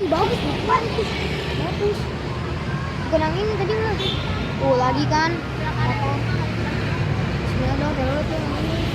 Ih, bagus bagus bagus. Bukan yang ini tadi mah. Oh lagi kan. Bismillah dong, telepon tuh yang ini.